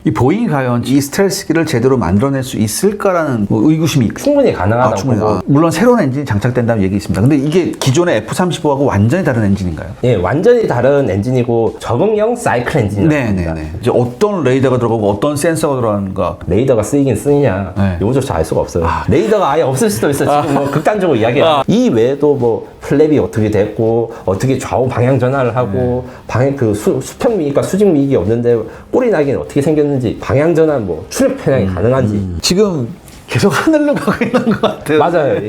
이 보잉이 과연 이 스텔스기를 제대로 만들어낼 수 있을까라는 뭐 의구심이 충분히 가능하다고 충분히. 보고. 물론 새로운 엔진이 장착된다는 얘기 있습니다. 근데 이게 기존의 F-35하고 완전히 다른 엔진인가요? 예, 완전히 다른 엔진이고 적응형 사이클 엔진입니다. 네네네. 이제 어떤 레이더가 들어가고 어떤 센서가 들어가는가. 레이더가 쓰이긴 쓰느냐 네. 요거조차 알 수가 없어요. 레이더가 아예 없을 수도 있어. 지금 뭐 극단적으로 이야기해요. 이 외에도 뭐 플랩이 어떻게 됐고 어떻게 좌우 방향 전환을 하고 방향 그 수평 미익과 수직 미익이 없는데 꼬리 날개는 어떻게 생겼는지 방향 전환 뭐 출력 편향이 가능한지 지금 계속 하늘로 가고 있는 것 같아요. 맞아요.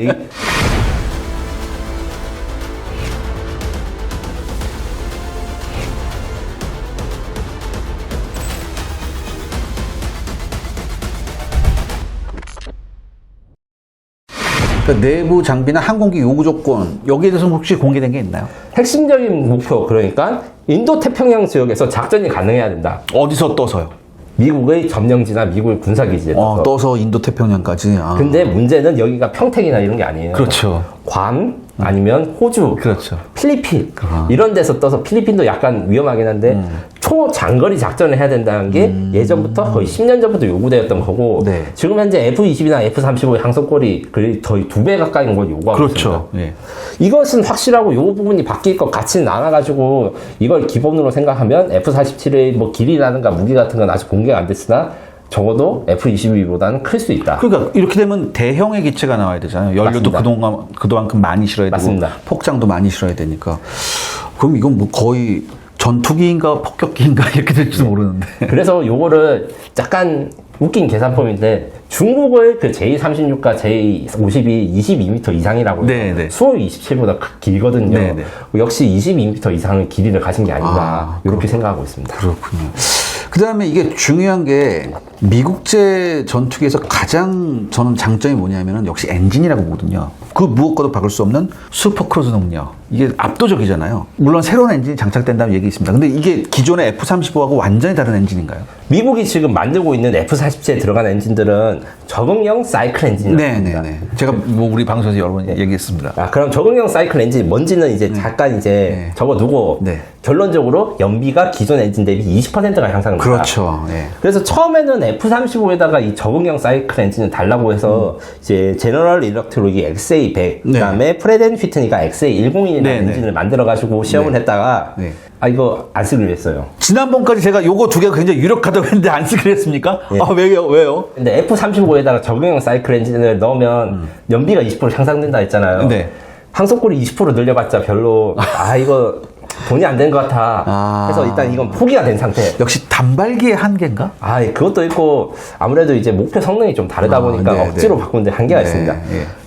그러니까 내부 장비나 항공기 요구 조건 여기에 대해서 혹시 공개된 게 있나요? 핵심적인 목표 그러니까 인도 태평양 지역에서 작전이 가능해야 된다. 어디서 떠서요? 미국의 점령지나 미국의 군사기지에 떠서. 떠서 인도 태평양까지. 근데 문제는 여기가 평택이나 이런 게 아니에요. 그렇죠. 괌 아니면 호주, 그렇죠. 필리핀 이런 데서 떠서 필리핀도 약간 위험하긴 한데 초장거리 작전을 해야 된다는 게 예전부터 거의 10년 전부터 요구되었던 거고 네. 지금 현재 F-20이나 F-35의 항속거리 거의 2배 가까이인 걸 요구하고 그렇죠. 있습니다. 예. 이것은 확실하고 요 부분이 바뀔 것 같지는 않아가지고 이걸 기본으로 생각하면 F-47의 뭐 길이라든가 무기 같은 건 아직 공개가 안 됐으나 적어도 F-22보다는 클 수 있다. 그러니까 이렇게 되면 대형의 기체가 나와야 되잖아요. 연료도 맞습니다. 그동안큼 많이 실어야 되고 맞습니다. 폭장도 많이 실어야 되니까. 그럼 이건 뭐 거의 전투기인가 폭격기인가 이렇게 될지도 모르는데. 그래서 요거를 약간 웃긴 계산법인데 중국의 그 J-36과 J-52 22m 이상이라고 해요. 네네. 수호이 27보다 길거든요. 네네. 역시 22m 이상의 길이를 가진 게 아닌가 이렇게 생각하고 있습니다. 그렇군요. 그 다음에 이게 중요한 게 미국제 전투기에서 가장 저는 장점이 뭐냐면은 역시 엔진이라고 보거든요. 그 무엇과도 바꿀 수 없는 슈퍼크루즈 능력. 이게 압도적이잖아요. 물론 새로운 엔진이 장착된다는 얘기 있습니다. 근데 이게 기존의 F-35하고 완전히 다른 엔진인가요? 미국이 지금 만들고 있는 F-47에 들어간 엔진들은 적응형 사이클 엔진입니다. 네네네. 제가 뭐 우리 방송에서 여러 번 얘기했습니다. 그럼 적응형 사이클 엔진 뭔지는 이제 잠깐 이제 적어두고 네. 결론적으로 연비가 기존 엔진 대비 20%가 향상됩니다. 그렇죠. 예. 그래서 처음에는 F-35에다가 이 적응형 사이클 엔진을 달라고 해서 이제 제너럴 일렉트릭이 XA100 그다음에 프레드 앤 휘트니가 XA101이라는 엔진을 만들어가지고 시험을 했다가 이거 안 쓰기로 했어요. 지난번까지 제가 요거 두 개가 굉장히 유력하다고 했는데 안 쓰기로 했습니까? 예. 왜요? 근데 F-35에다가 적응형 사이클 엔진을 넣으면 연비가 20% 향상된다 했잖아요. 네. 항속거리 20% 늘려봤자 별로 이거 돈이 안 된 것 같아. 그래서 일단 이건 포기가 된 상태. 역시 단발기의 한계인가? 그것도 있고 아무래도 이제 목표 성능이 좀 다르다 보니까 억지로 바꾸는데 한계가 있습니다.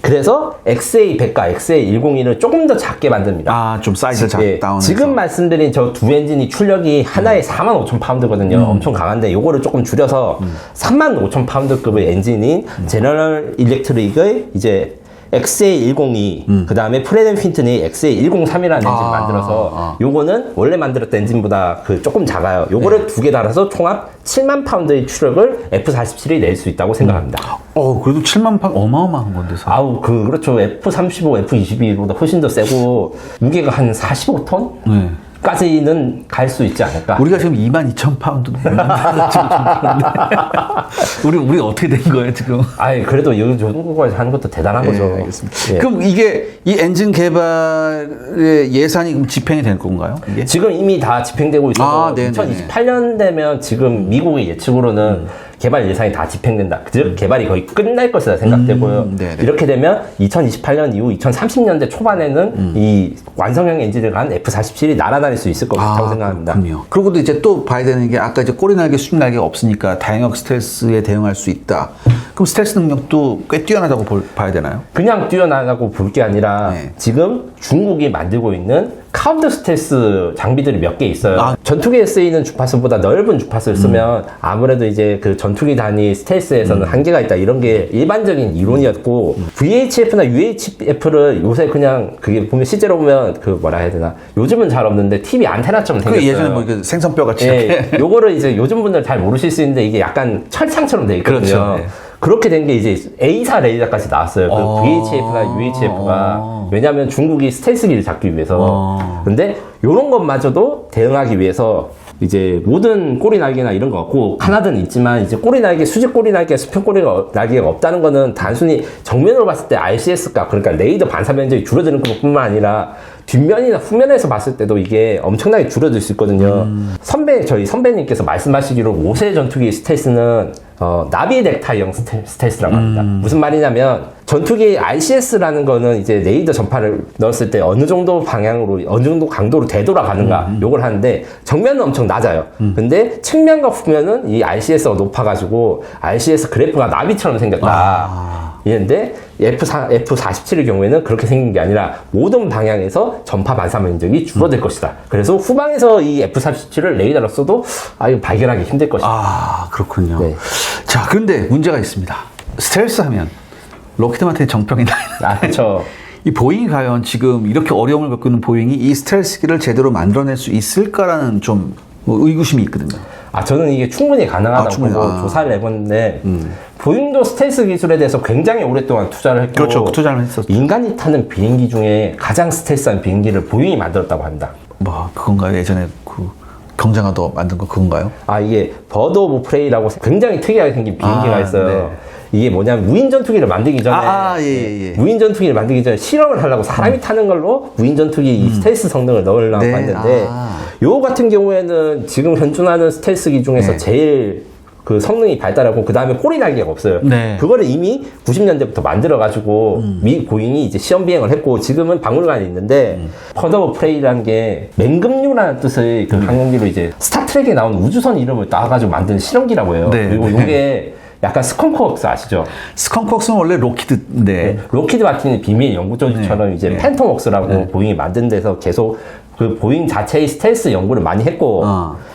그래서 XA100과 XA101을 조금 더 작게 만듭니다. 좀 사이즈를 다운해서. 지금 말씀드린 저 두 엔진이 출력이 하나에 45,000파운드거든요. 엄청 강한데 요거를 조금 줄여서 35,000파운드급의 엔진인 제너럴 일렉트릭의 이제 XA102, 그 다음에 프레드 앤 휘트니 XA103이라는 엔진을 만들어서 요거는 원래 만들었던 엔진보다 조금 작아요. 요거를 두 개 달아서 총합 7만 파운드의 추력을 F-47이 낼 수 있다고 생각합니다. 그래도 7만 파운드 어마어마한 건데서. 그렇죠. F-35, F-22보다 훨씬 더 세고 무게가 한 45톤? 네. 까지는 갈 수 있지 않을까? 우리가 지금 22,000파운드 우리 어떻게 된 거예요 지금? 그래도 요 정도까지 하는 것도 대단한 거죠. 알겠습니다. 그럼 이게 이 엔진 개발의 예산이 그럼 집행이 될 건가요? 이게? 지금 이미 다 집행되고 있어서 2028년 되면 지금 미국의 예측으로는 개발 예산이 다 집행된다. 즉 개발이 거의 끝날 것이다 생각되고요. 이렇게 되면 2028년 이후 2030년대 초반에는 이 완성형 엔진을 간 F-47이 날아다닐 수 있을 것 같다고 생각합니다. 그렇군요. 그리고 이제 또 봐야 되는 게 아까 이제 꼬리 날개, 수직 날개가 없으니까 다양한 스텔스에 대응할 수 있다. 그럼 스텔스 능력도 꽤 뛰어나다고 봐야 되나요? 그냥 뛰어나다고 볼 게 아니라 지금 중국이 만들고 있는 카운터 스텔스 장비들이 몇 개 있어요. 전투기에 쓰이는 주파수보다 넓은 주파수를 쓰면 아무래도 이제 그 전투기 단위 스텔스에서는 한계가 있다. 이런 게 일반적인 이론이었고 VHF나 UHF를 요새 그냥 그게 보면 실제로 보면 뭐라 해야 되나 요즘은 잘 없는데 TV 안테나처럼 생겼어요. 예전에 뭐 생선뼈 같이 요거를 이제 요즘 분들 잘 모르실 수 있는데 이게 약간 철창처럼 돼 있거든요. 그렇죠. 그렇게 된 게 이제 A사 레이더까지 나왔어요. 그 VHF나 UHF가. 왜냐하면 중국이 스텔스기를 잡기 위해서. 근데 요런 것마저도 대응하기 위해서 이제 모든 꼬리 날개나 이런 거 없고 하나든 있지만 이제 꼬리 날개, 수직 꼬리 날개, 수평 꼬리 날개가 없다는 거는 단순히 정면으로 봤을 때 RCS 값, 그러니까 레이더 반사 면적이 줄어드는 것뿐만 아니라 뒷면이나 후면에서 봤을 때도 이게 엄청나게 줄어들 수 있거든요. 저희 선배님께서 말씀하시기로 5세 전투기 스텔스는 나비 넥타이형 스텔스라고 합니다. 무슨 말이냐면 전투기 RCS라는 거는 이제 레이더 전파를 넣었을 때 어느 정도 방향으로 어느 정도 강도로 되돌아가는가 요걸 하는데 정면은 엄청 낮아요. 근데 측면과 후면은 이 RCS가 높아가지고 RCS 그래프가 나비처럼 생겼다. 이런데 F-47의 경우에는 그렇게 생긴 게 아니라 모든 방향에서 전파 반사 면적이 줄어들 것이다. 그래서 후방에서 이 F-47을 레이더로 써도 이거 발견하기 힘들 것이다. 그렇군요. 네. 자, 그런데 문제가 있습니다. 스텔스 하면 록히드 마틴의 정평이 나요. 그렇죠. 이 보잉이 과연 지금 이렇게 어려움을 겪고 있는 보잉이 이 스텔스기를 제대로 만들어낼 수 있을까라는 좀 의구심이 있거든요. 저는 이게 충분히 가능하다고 보고 조사를 해봤는데 보잉도 스텔스 기술에 대해서 굉장히 오랫동안 투자를 했고 그렇죠. 투자를 했었죠. 인간이 타는 비행기 중에 가장 스텔스한 비행기를 보잉이 만들었다고 합니다. 그건가요? 예전에 그 경쟁하도 만든 거 그건가요? 이게 버드 오브 프레이라고 굉장히 특이하게 생긴 비행기가 있어요. 네. 이게 뭐냐면 무인 전투기를 만들기 전에 무인 전투기를 만들기 전에 실험을 하려고 사람이 타는 걸로 무인 전투기 이 스텔스 성능을 넣으려고 했는데 요 같은 경우에는 지금 현존하는 스텔스기 중에서 제일 그 성능이 발달하고 그 다음에 꼬리 날개가 없어요. 그거를 이미 90년대부터 만들어가지고 미 보잉이 이제 시험 비행을 했고 지금은 박물관에 있는데 버드 오브 프레이라는 게 맹금류라는 뜻의 그 항공기로 이제 스타트rek에 나온 우주선 이름을 따가지고 만든 실험기라고 해요. 그리고 이게 약간 스컹크웍스 아시죠? 스컹크웍스는 원래 록히드인데 록히드 마틴의 비밀 연구조직처럼 이제 팬텀웍스라고 보잉이 만든 데서 계속 그 보잉 자체의 스텔스 연구를 많이 했고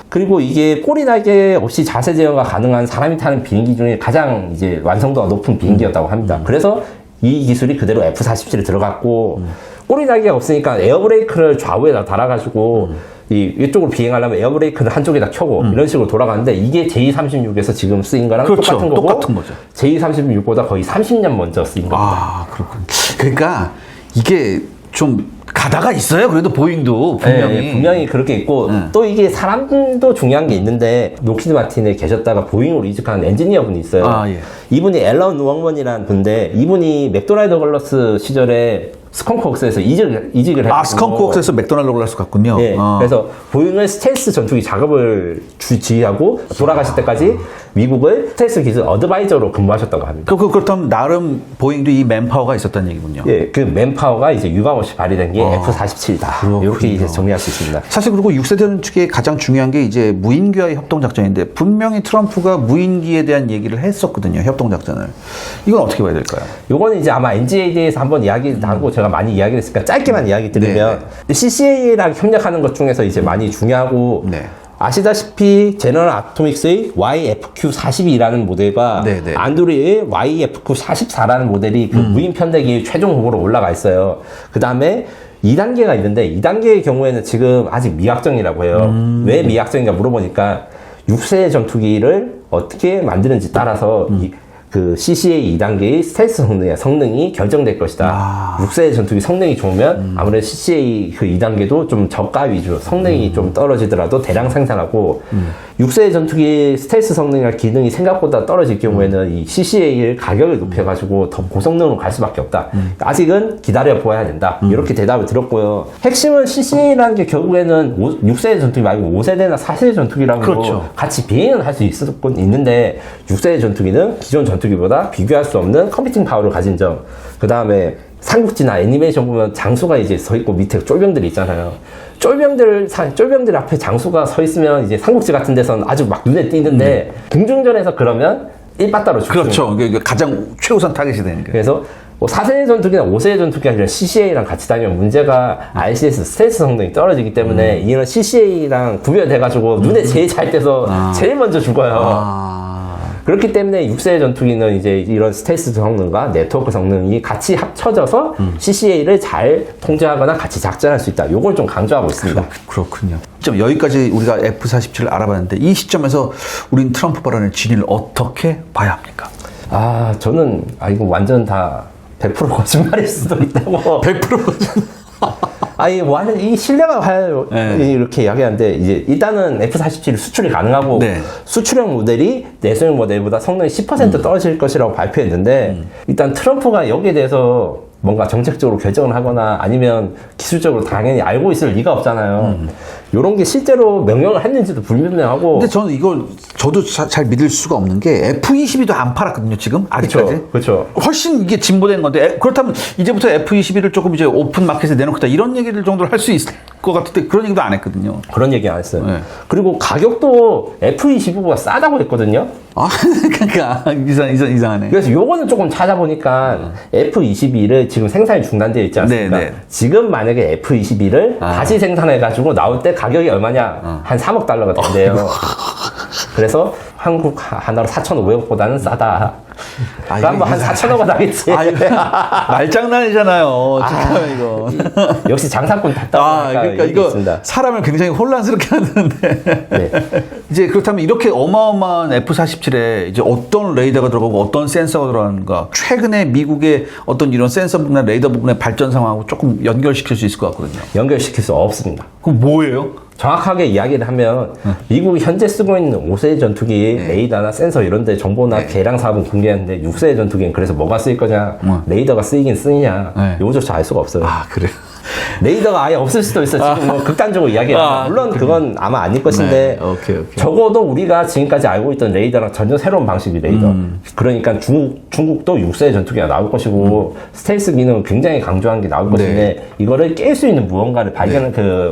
그리고 이게 꼬리 날개 없이 자세 제어가 가능한 사람이 타는 비행기 중에 가장 이제 완성도가 높은 비행기였다고 합니다. 그래서 이 기술이 그대로 F-47에 들어갔고 꼬리 날개가 없으니까 에어브레이크를 좌우에다 달아가지고 이쪽으로 비행하려면 에어브레이크를 한쪽에다 켜고 이런 식으로 돌아가는데 이게 J-36에서 지금 쓰인 거랑 똑같은 거고 똑같은 거죠. J-36보다 거의 30년 먼저 쓰인 겁니다. 그렇군요. 그러니까 이게 좀 가다가 있어요. 그래도 보잉도 분명히 분명히 그렇게 있고 또 이게 사람도 중요한 게 있는데 록히드 마틴에 계셨다가 보잉으로 이직한 엔지니어분이 있어요. 이분이 앨런 누엉먼이라는 분인데 이분이 맥도날드 걸러스 시절에 스컹크웍스에서 이직을 해가지고 스컹크웍스에서 맥도날드 걸러스 갔군요. 그래서 보잉을 스텔스 전투기 작업을 지휘하고 돌아가실 때까지 미국의 스텔스 기술 어드바이저로 근무하셨다고 합니다. 그렇다면 나름 보잉도 이 맨파워가 있었다는 얘기군요. 그 맨파워가 이제 유감없이 발휘된 게 F-47이다. 이렇게 이제 정리할 수 있습니다. 사실 그리고 6세대 전투기의 가장 중요한 게 이제 무인기와의 협동작전인데 분명히 트럼프가 무인기에 대한 얘기를 했었거든요. 협동작전을. 이건 어떻게 봐야 될까요? 이거는 이제 아마 NGA에 한번 이야기 나누고 제가 많이 이야기를 했으니까 짧게만 이야기 드리면 CCA랑 협력하는 것 중에서 이제 많이 중요하고 아시다시피 제너럴 아토믹스의 YFQ-42라는 모델과 안드루의 YFQ-44라는 모델이 그 무인 편대기의 최종 후보로 올라가 있어요. 그 다음에 2단계가 있는데 2단계의 경우에는 지금 아직 미확정이라고 해요. 왜 미확정인가 물어보니까 6세 전투기를 어떻게 만드는지 따라서 그 CCA 2단계의 스텔스 성능이 결정될 것이다. 6세 전투기 성능이 좋으면 아무래도 CCA 그 2단계도 좀 저가 위주, 성능이 좀 떨어지더라도 대량 생산하고 6세 전투기 스텔스 성능이나 기능이 생각보다 떨어질 경우에는 이 CCA의 가격을 높여가지고 더 고성능으로 갈 수밖에 없다. 아직은 기다려 보아야 된다. 이렇게 대답을 들었고요. 핵심은 CCA라는 게 결국에는 6세 전투기 말고 5세대나 4세대 전투기라고 같이 비행은 할 수 있는데 6세대 전투기는 기존 전투기보다 비교할 수 없는 컴퓨팅 파워를 가진 점. 그 다음에 삼국지나 애니메이션 보면 장수가 이제 서 있고 밑에 쫄병들이 있잖아요. 쫄병들 앞에 장수가 서 있으면 이제 삼국지 같은 데서는 아주 막 눈에 띄는데 공중전에서 그러면 1빠따로 죽습니다. 그렇죠. 이게 가장 최우선 타겟이 되는 거예요. 그래서 4세대 전투기나 5세대 전투기가 아니라 CCA랑 같이 다니면 문제가 RCS 스텔스 성능이 떨어지기 때문에 이런 CCA랑 구별돼가지고 눈에 제일 잘 띄서 제일 먼저 죽어요. 그렇기 때문에 6세대 전투기는 이제 이런 스텔스 성능과 네트워크 성능이 같이 합쳐져서 CCA를 잘 통제하거나 같이 작전할 수 있다. 요걸 좀 강조하고 있습니다. 그렇군요. 여기까지 우리가 F-47을 알아봤는데 이 시점에서 우린 트럼프 발언의 진위를 어떻게 봐야 합니까? 저는 이거 완전 다 100% 거짓말일 수도 있다고. 100% 거짓말. 아니 완전 이 신뢰가 가요. 네. 이렇게 이야기하는데 이제 일단은 F-47 수출이 가능하고 네. 수출형 모델이 내수형 모델보다 성능이 10% 떨어질 것이라고 발표했는데 일단 트럼프가 여기에 대해서 뭔가 정책적으로 결정을 하거나 아니면 기술적으로 당연히 알고 있을 리가 없잖아요. 요런 게 실제로 명령을 했는지도 불분명하고. 근데 저는 이걸 저도 잘 믿을 수가 없는 게 F-22도 안 팔았거든요, 지금 아직까지. 그렇죠. 훨씬 이게 진보된 건데 그렇다면 이제부터 F-22를 조금 이제 오픈 마켓에 내놓겠다 이런 얘기를 정도를 할 수 있을 것 같은데 그런 얘기도 안 했거든요. 그런 얘기 안 했어요. 네. 그리고 가격도 F-25가 싸다고 했거든요. 아, 그러니까 이상하네. 그래서 요거는 조금 찾아보니까 F-22를 지금 생산이 중단되어 있지 않습니까? 네, 네. 지금 만약에 F-22를 다시 생산해가지고 나올 때 가격이 얼마냐? 한 3억 달러가 된대요. 그래서 한국 하나로 4,500억보다는 싸다. 그럼 뭐 한 4,000억은 하겠지. 말장난이잖아요. 잠깐만 이거. 역시 장사꾼 답답하니까 그러니까 이거 있습니다. 사람을 굉장히 혼란스럽게 하는데. 네. 이제 그렇다면 이렇게 어마어마한 F-47에 이제 어떤 레이더가 들어가고 어떤 센서가 들어가는가 최근에 미국의 어떤 이런 센서 부분이나 레이더 부분의 발전 상황하고 조금 연결시킬 수 있을 것 같거든요. 연결시킬 수 없습니다. 그럼 뭐예요? 정확하게 이야기를 하면 미국이 현재 쓰고 있는 5세 전투기 레이더나 센서 이런 데 정보나 개량 사업은 공개했는데 6세 전투기는 그래서 뭐가 쓰일 거냐 레이더가 쓰이긴 쓰이냐 이거조차 알 수가 없어요. 아, 그래요? 레이더가 아예 없을 수도 있어. 지금 뭐 극단적으로 이야기해요. 물론 그건 아마 아닐 것인데 네, 오케이. 적어도 우리가 지금까지 알고 있던 레이더랑 전혀 새로운 방식의 레이더. 그러니까 중국도 6세 전투기가 나올 것이고 스텔스 기능을 굉장히 강조한 게 나올 것인데 이거를 깰 수 있는 무언가를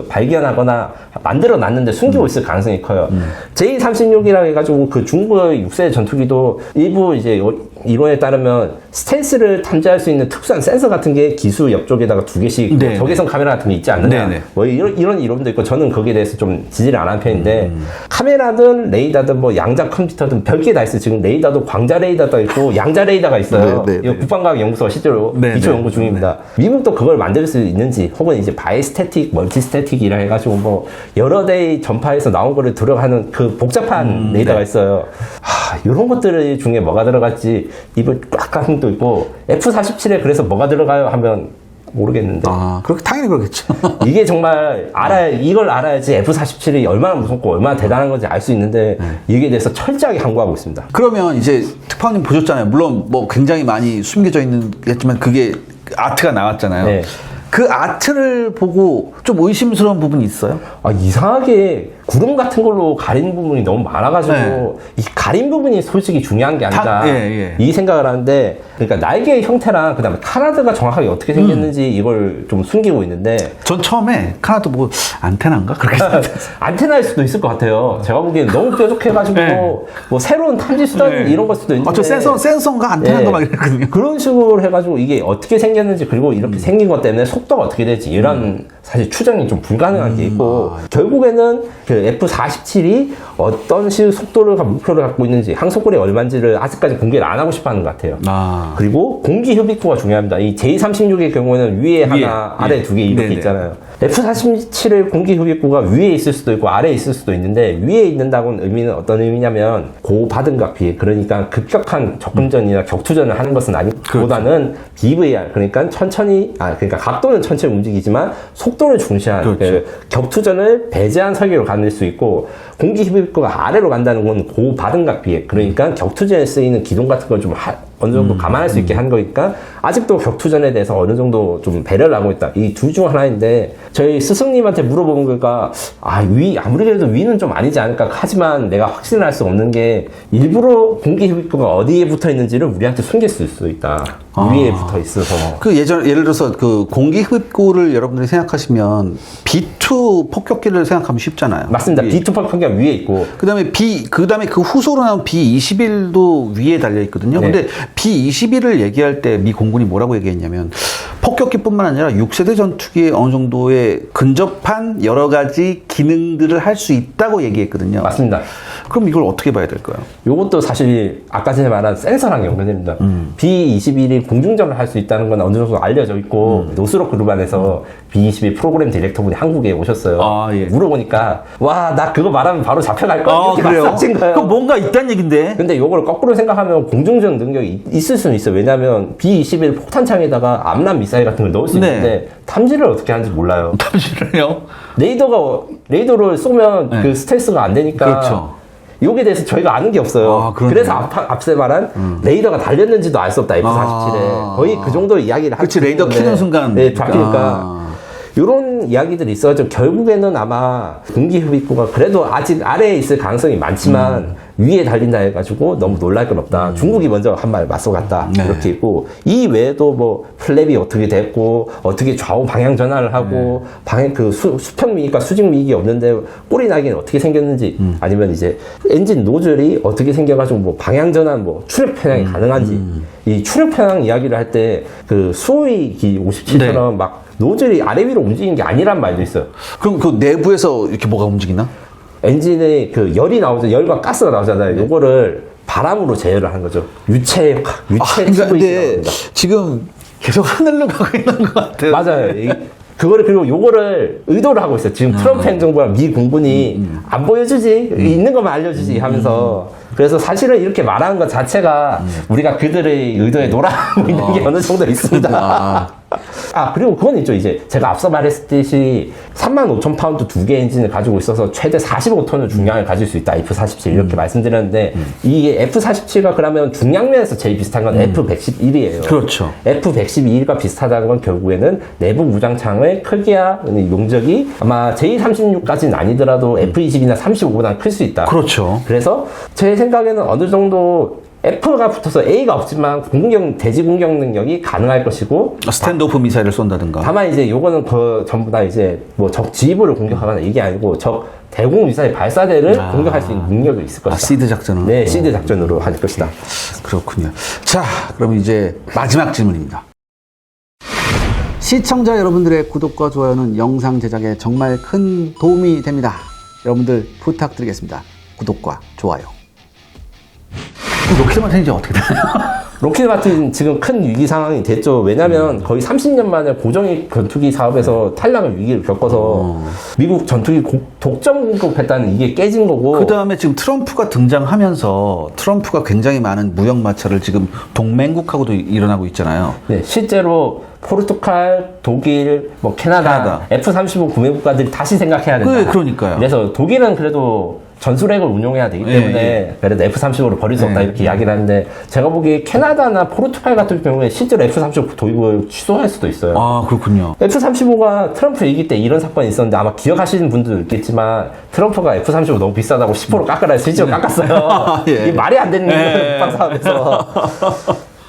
발견하거나 만들어 놨는데 숨기고 있을 가능성이 커요. J-36이라고 해가지고 그 중국의 6세 전투기도 일부 이제 이론에 따르면 스텔스를 탐지할 수 있는 특수한 센서 같은 게 기수 옆쪽에다가 2개씩 네. 적외선 카메라 같은 게 있지 않느냐. 네. 뭐 이런 이론도 있고 저는 거기에 대해서 좀 지지를 안 하는 편인데 카메라든 레이더든 뭐 양자 컴퓨터든 별게 다 있어요. 지금 레이더도 광자 레이더도 있고 양자 레이더가 있어요. 이거 국방과학연구소가 실제로 기초 연구 중입니다. 미국도 그걸 만들 수 있는지 혹은 이제 바이스태틱, 멀티스태틱이라 해가지고 뭐 여러 대의 전파에서 나온 거를 들어가는 그 복잡한 레이더가 있어요. 이런 것들 중에 뭐가 들어갈지 입을 꽉 가는 것도 있고 F-47에 그래서 뭐가 들어가요 하면 모르겠는데. 그렇게 당연히 그렇겠죠. 이게 정말 이걸 알아야지 F-47이 얼마나 무섭고 얼마나 대단한 건지 알 수 있는데 이게 대해서 철저하게 항구하고 있습니다. 그러면 이제 특파원님 보셨잖아요. 물론 뭐 굉장히 많이 숨겨져 있는 했지만 그게 아트가 나왔잖아요. 네. 그 아트를 보고 좀 의심스러운 부분이 있어요? 이상하게 구름 같은 걸로 가린 부분이 너무 많아가지고 이 가린 부분이 솔직히 중요한 게 아니다 이 생각을 하는데 그러니까 날개의 형태랑 그다음에 카나드가 정확하게 어떻게 생겼는지 이걸 좀 숨기고 있는데 전 처음에 카나드 뭐 안테나인가 그렇게 안테나일 수도 있을 것 같아요. 제가 보기엔 너무 뾰족해가지고 뭐 새로운 탐지 수단 이런 걸 수도 있는데 저 센서인가 안테나인가 막 이랬거든요. 그런 식으로 해가지고 이게 어떻게 생겼는지 그리고 이렇게 생긴 것 때문에 속도가 어떻게 될지 이런 사실 추정이 좀 불가능한 게 있고 결국에는 그 F-47이 어떤 식 속도를 목표를 갖고 있는지 항속거리 얼마인지를 아직까지 공개를 안 하고 싶어 하는 것 같아요. 그리고 공기 흡입구가 중요합니다. 이 J-36의 경우에는 위에 하나 아래 2개 이렇게 있잖아요. F-47의 공기 흡입구가 위에 있을 수도 있고 아래에 있을 수도 있는데 위에 있는다고는 의미는 어떤 의미냐면 고바든과 비해 그러니까 급격한 접근전이나 격투전을 하는 것은 아니보다는 BVR 그러니까 그러니까 각도는 천천히 움직이지만 속도를 중시한 격투전을 배제한 설계로 가는 수 있고 공기 흡입구가 아래로 간다는 건 고바든과 비해 그러니까 격투전에 쓰이는 기동 같은 걸 좀 어느 정도 감안할 수 있게 한 거니까 아직도 격투전에 대해서 어느 정도 좀 배려를 하고 있다. 이 둘 중 하나인데 저희 스승님한테 물어보는 거니까 아무리 그래도 위는 좀 아니지 않을까 하지만 내가 확신을 할 수 없는 게 일부러 공기 흡입구가 어디에 붙어 있는지를 우리한테 숨길 수도 있다. 위에 붙어 있어서. 예를 들어서 그 공기 흡입구를 여러분들이 생각하시면 B2 폭격기를 생각하면 쉽잖아요. 맞습니다. B2 폭격기가 위에 있고. 그다음에 그 후속으로 나온 B21도 위에 달려 있거든요. 근데 B21을 얘기할 때 미 공군이 뭐라고 얘기했냐면 폭격기뿐만 아니라 6세대 전투기에 어느 정도의 근접한 여러 가지 기능들을 할 수 있다고 얘기했거든요. 맞습니다. 그럼 이걸 어떻게 봐야 될까요? 요것도 사실 아까 전에 말한 센서랑 연관됩니다. B21이 공중전을 할 수 있다는 건 어느 정도 알려져 있고 노스록 그룹 안에서 B21 프로그램 디렉터분이 한국에 오셨어요. 아, 예. 물어보니까 와, 나 그거 말하면 바로 잡혀갈 거야. 이렇게 그래요? 말씀하신 거예요. 그럼 뭔가 있다는 얘긴데. 근데 요걸 거꾸로 생각하면 공중전 능력이 있을 수는 있어요. 왜냐하면 B21 폭탄창에다가 암람 미사일 같은 걸 넣을 수 네. 있는데 탐지를 어떻게 하는지 몰라요. 잠시만요. 레이더를 쏘면 네. 그 스텔스가 안 되니까. 그렇죠. 여기에 대해서 저희가 아는 게 없어요. 아, 그러네요. 그래서 앞서 말한 레이더가 달렸는지도 알 수 없다. F-47에. 거의 그 정도 이야기를 그치, 레이더 키는 순간. 네, 잡히니까. 아. 이런 이야기들이 있어가지고 결국에는 아마 군기흡입구가 그래도 아직 아래에 있을 가능성이 많지만 위에 달린다 해가지고 너무 놀랄 건 없다. 중국이 먼저 한 발 맞서갔다. 네. 이렇게 있고 이 외에도 뭐 플랩이 어떻게 됐고 어떻게 좌우 방향 전환을 하고 방향 그 수평 미익과 수직 미익이 없는데 꼬리 나기는 어떻게 생겼는지 아니면 이제 엔진 노즐이 어떻게 생겨가지고 뭐 방향 전환 뭐 추력 편향이 가능한지 이 추력 편향 이야기를 할 때 그 수호기 57처럼 막 노즐이 아래 위로 움직이는 게 아니란 말도 있어요. 그럼 그 내부에서 이렇게 뭐가 움직이나? 엔진에 그 열이 나오죠. 열과 가스가 나오잖아요. 요거를 바람으로 제어를 하는 거죠. 유체 그러니까 TV가 근데 나옵니다. 지금 계속 하늘로 가고 있는 것 같아요. 맞아요. 그거를 그리고 요거를 의도를 하고 있어요. 지금 트럼프 행정부랑 미 공군이 안 보여주지 있는 것만 알려주지 하면서 그래서 사실은 이렇게 말하는 것 자체가 우리가 그들의 의도에 놀아하고 있는 게 어느 정도 있습니다. 그리고 그건 있죠. 이제 제가 앞서 말했듯이 35,000파운드 두 개 엔진을 가지고 있어서 최대 45톤의 중량을 가질 수 있다. F-47 이렇게 말씀드렸는데 이게 F-47가 그러면 중량면에서 제일 비슷한 건 F-111이에요. 그렇죠. F-112가 비슷하다는 건 결국에는 내부 무장창의 크기와 용적이 아마 J-36까지는 아니더라도 F-20이나 35보다 클 수 있다. 그렇죠. 그래서 제 생각에는 어느 정도 F가 붙어서 A가 없지만 대지 공격 능력이 가능할 것이고 스탠드오프 미사일을 쏜다든가. 다만 이제 요거는 전부 다 이제 뭐 적 지휘부를 공격하거나 이게 아니고 적 대공 미사일 발사대를 공격할 수 있는 능력도 있을 것이다. 시드 작전은? 네, 시드 작전으로 할 것이다. 그렇군요. 자, 그럼 이제 마지막 질문입니다. 시청자 여러분들의 구독과 좋아요는 영상 제작에 정말 큰 도움이 됩니다. 여러분들 부탁드리겠습니다. 구독과 좋아요. 로키드 마틴 이제 어떻게 되나요? 로키드 마틴 지금 큰 위기 상황이 됐죠. 왜냐면 거의 30년 만에 고정익 전투기 사업에서 탈락의 위기를 겪어서 미국 전투기 독점 공급했다는 이게 깨진 거고. 그 다음에 지금 트럼프가 등장하면서 트럼프가 굉장히 많은 무역 마찰을 지금 동맹국하고도 일어나고 있잖아요. 네, 실제로 포르투갈, 독일, 뭐 캐나다. F-35 구매 국가들이 다시 생각해야 된다. 그러니까요. 그래서 독일은 그래도 전술핵을 운용해야 되기 때문에 그래도 F-35를 버릴 수 없다 이렇게 이야기를 하는데 제가 보기에 캐나다나 포르투갈 같은 경우에 실제로 F-35 도입을 취소할 수도 있어요. 아, 그렇군요. F-35가 트럼프 얘기 때 이런 사건이 있었는데 아마 기억하시는 분들도 있겠지만 트럼프가 F-35 너무 비싸다고 10% 깎으라 해서 실제로 깎았어요. 이게 말이 안 되는 거예요. 국방 사업에서.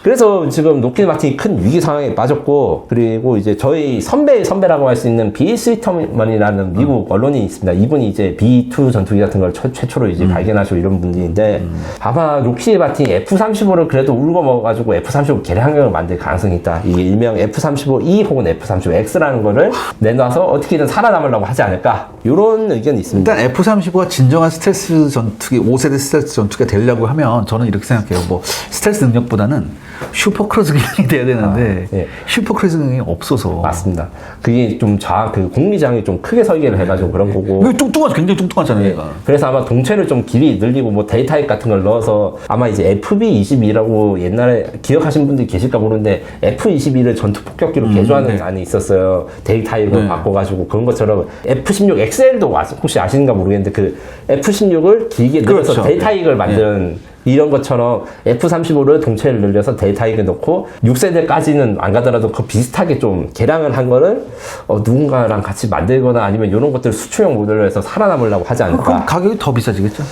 그래서 지금 로키드 마틴이 큰 위기 상황에 빠졌고 그리고 이제 저희 선배라고 할 수 있는 빌 스위터먼이라는 미국 언론인이 있습니다. 이분이 이제 B2 전투기 같은 걸 최초로 이제 발견하시고 이런 분인데 아마 로키드 마틴이 F-35를 그래도 울고 먹어가지고 F-35 개량형을 만들 가능성이 있다. 이게 일명 F-35E 혹은 F-35X라는 거를 내놔서 어떻게든 살아남으려고 하지 않을까 이런 의견이 있습니다. 일단 F-35가 진정한 스텔스 전투기, 5세대 스텔스 전투기가 되려고 하면 저는 이렇게 생각해요. 뭐 스텔스 능력보다는 슈퍼크루즈 기능이 돼야 되는데 예. 슈퍼크루즈 기능이 없어서. 맞습니다. 그게 좀 그 공리장이 좀 크게 설계를 해가지고 그런 거고. 이거 뚱뚱하죠. 굉장히 뚱뚱하잖아요, 얘가. 그래서 아마 동체를 좀 길이 늘리고 뭐 데이타입 같은 걸 넣어서 아마 이제 FB-22라고 옛날에 기억하신 분들이 계실까 모르는데 F-22를 전투 폭격기로 개조하는 안이 있었어요. 데이타입을 바꿔가지고 그런 것처럼 F-16XL도 혹시 아시는가 모르겠는데 그 F-16을 길게 늘려서 그렇죠. 데이타입을 만든 이런 것처럼 F-35를 동체를 늘려서 데이타익을 넣고 6세대까지는 안 가더라도 그 비슷하게 좀 개량을 한 거를 누군가랑 같이 만들거나 아니면 이런 것들 수출용 모델로 해서 살아남으려고 하지 않을까. 그럼 가격이 더 비싸지겠죠?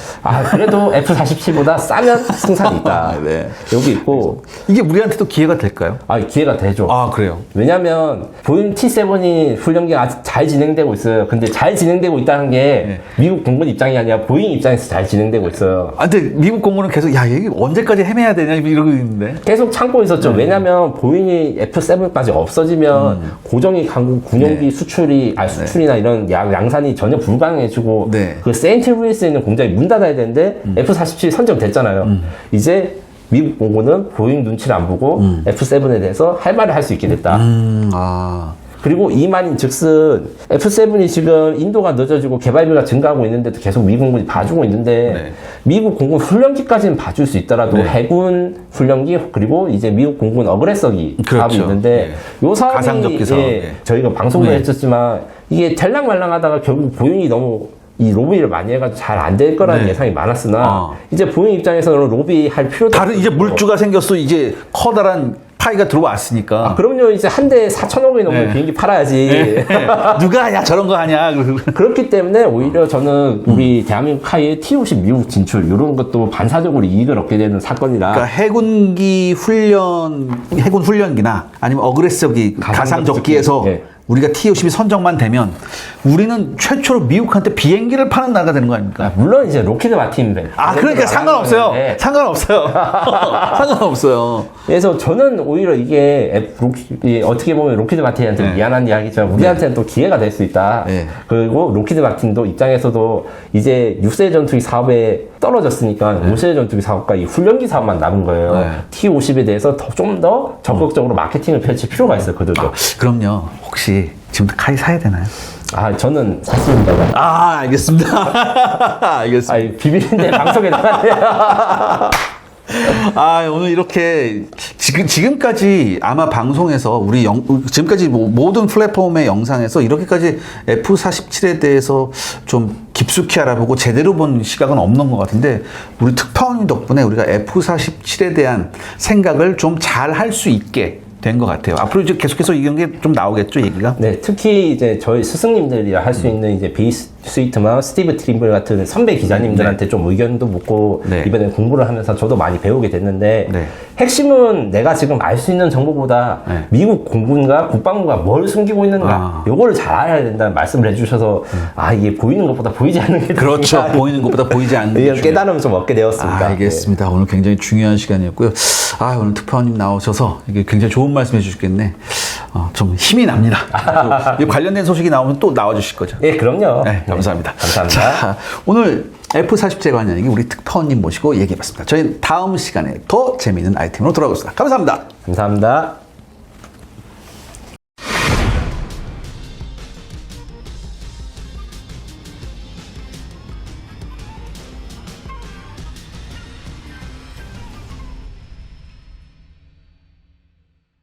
그래도 F-47보다 싸면 승산이 있다. 네. 여기 있고. 이게 우리한테도 기회가 될까요? 기회가 되죠. 그래요? 왜냐면 보잉 T-7이 훈련기가 아직 잘 진행되고 있어요. 근데 잘 진행되고 있다는 게 미국 공군 입장이 아니라 보잉 입장에서 잘 진행되고 있어요. 근데 미국 공군은 계속 계속 야 이게 언제까지 헤매야 되냐 이러고 있는데. 계속 참고 있었죠. 왜냐면 보잉이 F7까지 없어지면 고정이 강국 군용기 네. 수출이나 이런 양산이 전혀 불가능해지고 네. 그 세인트루이스에 있는 공장이 문 닫아야 되는데 F47 선정됐잖아요. 이제 미국 공군은 보잉 눈치를 안 보고 F7에 대해서 할 말을 할 수 있게 됐다. 아. 그리고 이 말인 즉슨 F7이 지금 인도가 늦어지고 개발비가 증가하고 있는데도 계속 미국 공군이 봐주고 있는데 네. 미국 공군 훈련기까지는 봐줄 수 있더라도 네. 해군 훈련기 그리고 이제 미국 공군 어그레서기 그렇죠. 사업이 있는데 요 사업이 가상접기 사업. 네. 저희가 방송도 네. 했었지만 이게 될랑말랑하다가 결국 보잉이 너무 이 로비를 많이 해가지고 잘 안 될 거라는 네. 예상이 많았으나 이제 보잉 입장에서는 로비 할 필요도 다른 이제 물주가 생겼어. 이제 커다란 파이가 들어왔으니까. 그럼요. 이제 한 대에 4천억이 넘는 네. 비행기 팔아야지. 누가 야 저런 거 하냐. 그렇기 때문에 오히려 저는 우리 대한민국 하에 T-50 미국 진출 이런 것도 반사적으로 이익을 얻게 되는 사건이라. 그러니까 해군 훈련기나 아니면 어그레서기 가상접기에서 네. 우리가 T-50이 선정만 되면 우리는 최초로 미국한테 비행기를 파는 나라가 되는 거 아닙니까? 물론 이제 로키드 마틴 그러니까 상관없어요. 네. 상관없어요. 상관없어요. 그래서 저는 오히려 이게 어떻게 보면 로키드 마틴한테 네. 미안한 이야기지만 우리한테는 또 기회가 될 수 있다. 네. 그리고 로키드 마틴도 입장에서도 이제 6세 전투기 사업에 떨어졌으니까 5세 전투기 사업과 이 훈련기 사업만 남은 거예요. 네. T-50에 대해서 좀 더 적극적으로 마케팅을 펼칠 필요가 있어요. 그들도. 그럼요. 혹시 지금도 칼이 사야 되나요? 저는 샀습니다. 알겠습니다. 알겠습니다. 비밀인데 방송에 나가네요. 오늘 이렇게 지금까지 아마 방송에서 지금까지 모든 플랫폼의 영상에서 이렇게까지 F-47에 대해서 좀 깊숙이 알아보고 제대로 본 시각은 없는 것 같은데 우리 특파원님 덕분에 우리가 F-47에 대한 생각을 좀 잘 할 수 있게 된 것 같아요. 앞으로 이제 계속해서 이런 게 좀 나오겠죠, 얘기가? 네, 특히 이제 저희 스승님들이라 할 수 있는 이제 베이스 스위트만 스티브 트림블 같은 선배 기자님들한테 좀 의견도 묻고 네. 이번에 공부를 하면서 저도 많이 배우게 됐는데 네. 핵심은 내가 지금 알 수 있는 정보보다 네. 미국 공군과 국방부가 뭘 숨기고 있는가 요거를 잘 알아야 된다는 말씀을 해주셔서 이게 보이는 것보다 보이지 않는 게 그렇죠. 보이는 것보다 보이지 않는 게 이런 중요해요. 깨달음을 좀 얻게 되었습니다. 알겠습니다. 오늘 굉장히 중요한 시간이었고요. 오늘 특파원님 나오셔서 이게 굉장히 좋은 말씀 해주셨겠네. 좀 힘이 납니다. 이 관련된 소식이 나오면 또 나와주실 거죠. 예, 그럼요. 네, 감사합니다. 감사합니다. 자, 오늘 F-47 관련 얘기 우리 특파원님 모시고 얘기해봤습니다. 저희 다음 시간에 더 재미있는 아이템으로 돌아오겠습니다. 감사합니다. 감사합니다.